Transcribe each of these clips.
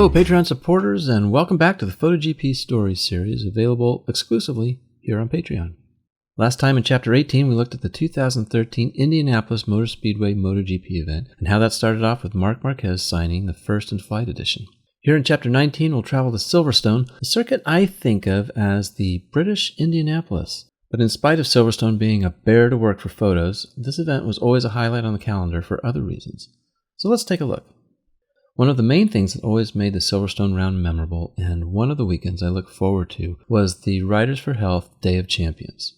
Hello, Patreon supporters, and welcome back to the PhotoGP Stories series, available exclusively here on Patreon. Last time in Chapter 18, we looked at the 2013 Indianapolis Motor Speedway MotoGP event, and how that started off with Marc Marquez signing the First in Flight edition. Here in Chapter 19, we'll travel to Silverstone, a circuit I think of as the British Indianapolis. But in spite of Silverstone being a bear to work for photos, this event was always a highlight on the calendar for other reasons. So let's take a look. One of the main things that always made the Silverstone round memorable, and one of the weekends I look forward to, was the Riders for Health Day of Champions.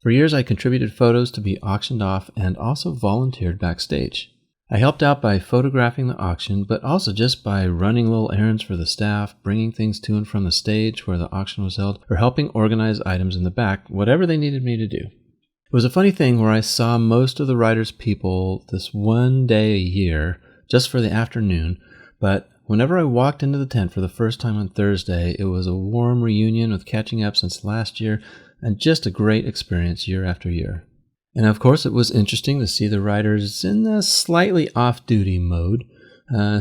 For years I contributed photos to be auctioned off and also volunteered backstage. I helped out by photographing the auction, but also just by running little errands for the staff, bringing things to and from the stage where the auction was held, or helping organize items in the back, whatever they needed me to do. It was a funny thing where I saw most of the Riders people this one day a year, just for the afternoon, but whenever I walked into the tent for the first time on Thursday, it was a warm reunion with catching up since last year, and just a great experience year after year. And of course, it was interesting to see the riders in a slightly off-duty mode.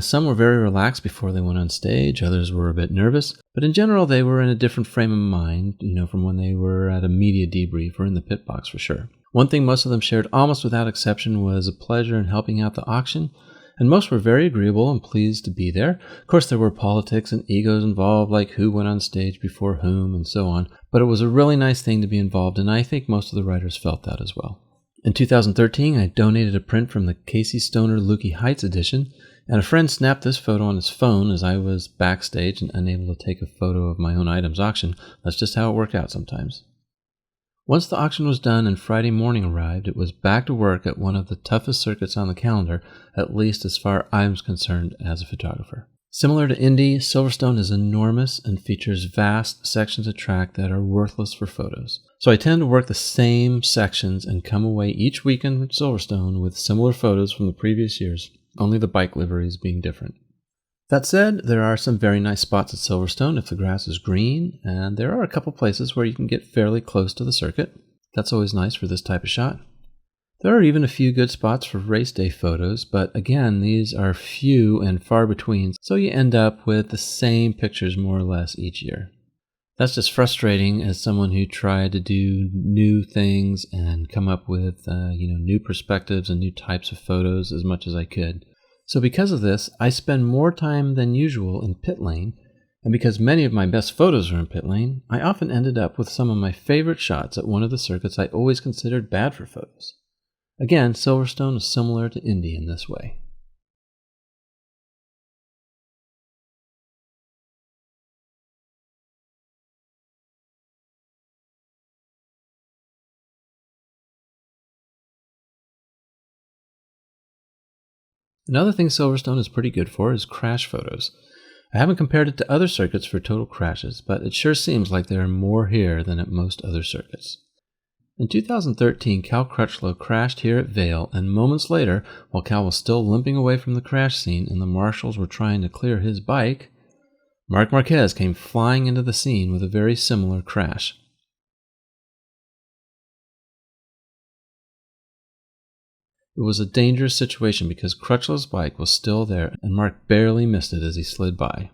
Some were very relaxed before they went on stage, others were a bit nervous, but in general they were in a different frame of mind, from when they were at a media debrief or in the pit box for sure. One thing most of them shared almost without exception was a pleasure in helping out the auction, and most were very agreeable and pleased to be there. Of course, there were politics and egos involved, like who went on stage before whom and so on, but it was a really nice thing to be involved in, and I think most of the writers felt that as well. In 2013, I donated a print from the Casey Stoner Lukey Heights edition, and a friend snapped this photo on his phone as I was backstage and unable to take a photo of my own items auction. That's just how it worked out sometimes. Once the auction was done and Friday morning arrived, it was back to work at one of the toughest circuits on the calendar, at least as far as I'm concerned as a photographer. Similar to Indy, Silverstone is enormous and features vast sections of track that are worthless for photos. So I tend to work the same sections and come away each weekend with Silverstone with similar photos from the previous years, only the bike liveries being different. That said, there are some very nice spots at Silverstone if the grass is green, and there are a couple places where you can get fairly close to the circuit. That's always nice for this type of shot. There are even a few good spots for race day photos, but again, these are few and far between, so you end up with the same pictures more or less each year. That's just frustrating as someone who tried to do new things and come up with new perspectives and new types of photos as much as I could. So because of this, I spend more time than usual in pit lane, and because many of my best photos are in pit lane, I often ended up with some of my favorite shots at one of the circuits I always considered bad for photos. Again, Silverstone is similar to Indy in this way. Another thing Silverstone is pretty good for is crash photos. I haven't compared it to other circuits for total crashes, but it sure seems like there are more here than at most other circuits. In 2013, Cal Crutchlow crashed here at Vail, and moments later, while Cal was still limping away from the crash scene and the marshals were trying to clear his bike, Marc Marquez came flying into the scene with a very similar crash. It was a dangerous situation because Crutchlow's bike was still there and Marc barely missed it as he slid by.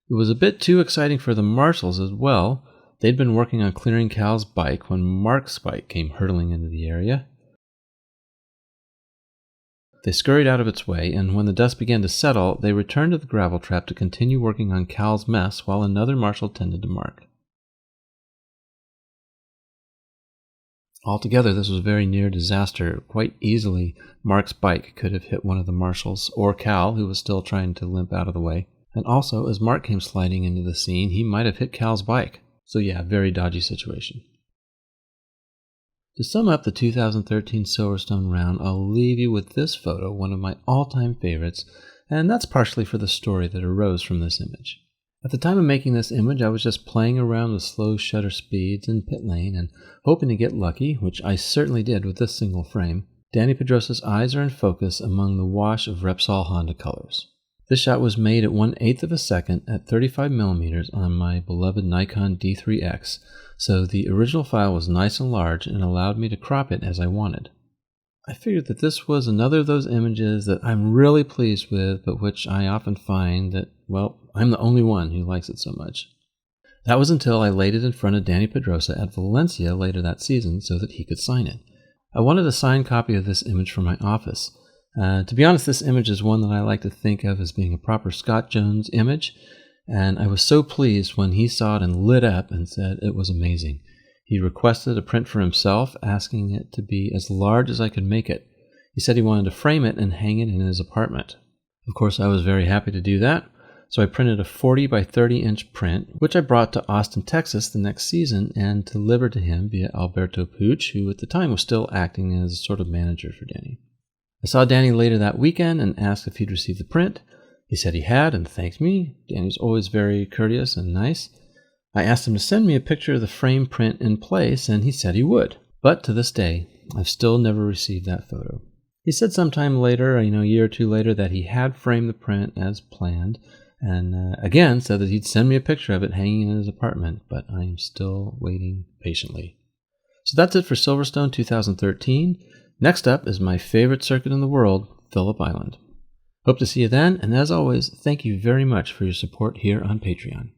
It was a bit too exciting for the marshals as well. They'd been working on clearing Cal's bike when Marc's bike came hurtling into the area. They scurried out of its way, and when the dust began to settle, they returned to the gravel trap to continue working on Cal's mess while another marshal tended to Marc. Altogether, this was a very near disaster. Quite easily, Marc's bike could have hit one of the marshals, or Cal, who was still trying to limp out of the way. And also, as Marc came sliding into the scene, he might have hit Cal's bike. So yeah, very dodgy situation. To sum up the 2013 Silverstone round, I'll leave you with this photo, one of my all-time favorites, and that's partially for the story that arose from this image. At the time of making this image, I was just playing around with slow shutter speeds in pit lane and hoping to get lucky, which I certainly did with this single frame. Danny Pedrosa's eyes are in focus among the wash of Repsol Honda colors. This shot was made at 1/8 of a second at 35mm on my beloved Nikon D3X, so the original file was nice and large and allowed me to crop it as I wanted. I figured that this was another of those images that I'm really pleased with, but which I often find that, well, I'm the only one who likes it so much. That was until I laid it in front of Danny Pedrosa at Valencia later that season so that he could sign it. I wanted a signed copy of this image for my office. To be honest, this image is one that I like to think of as being a proper Scott Jones image, and I was so pleased when he saw it and lit up and said it was amazing. He requested a print for himself, asking it to be as large as I could make it. He said he wanted to frame it and hang it in his apartment. Of course, I was very happy to do that, so I printed a 40 by 30 inch print, which I brought to Austin, Texas the next season and delivered to him via Alberto Puig, who at the time was still acting as a sort of manager for Danny. I saw Danny later that weekend and asked if he'd received the print. He said he had and thanked me. Danny's always very courteous and nice. I asked him to send me a picture of the frame print in place, and he said he would. But to this day, I've still never received that photo. He said sometime later, a year or two later, that he had framed the print as planned, and again said that he'd send me a picture of it hanging in his apartment, but I am still waiting patiently. So that's it for Silverstone 2013. Next up is my favorite circuit in the world, Phillip Island. Hope to see you then, and as always, thank you very much for your support here on Patreon.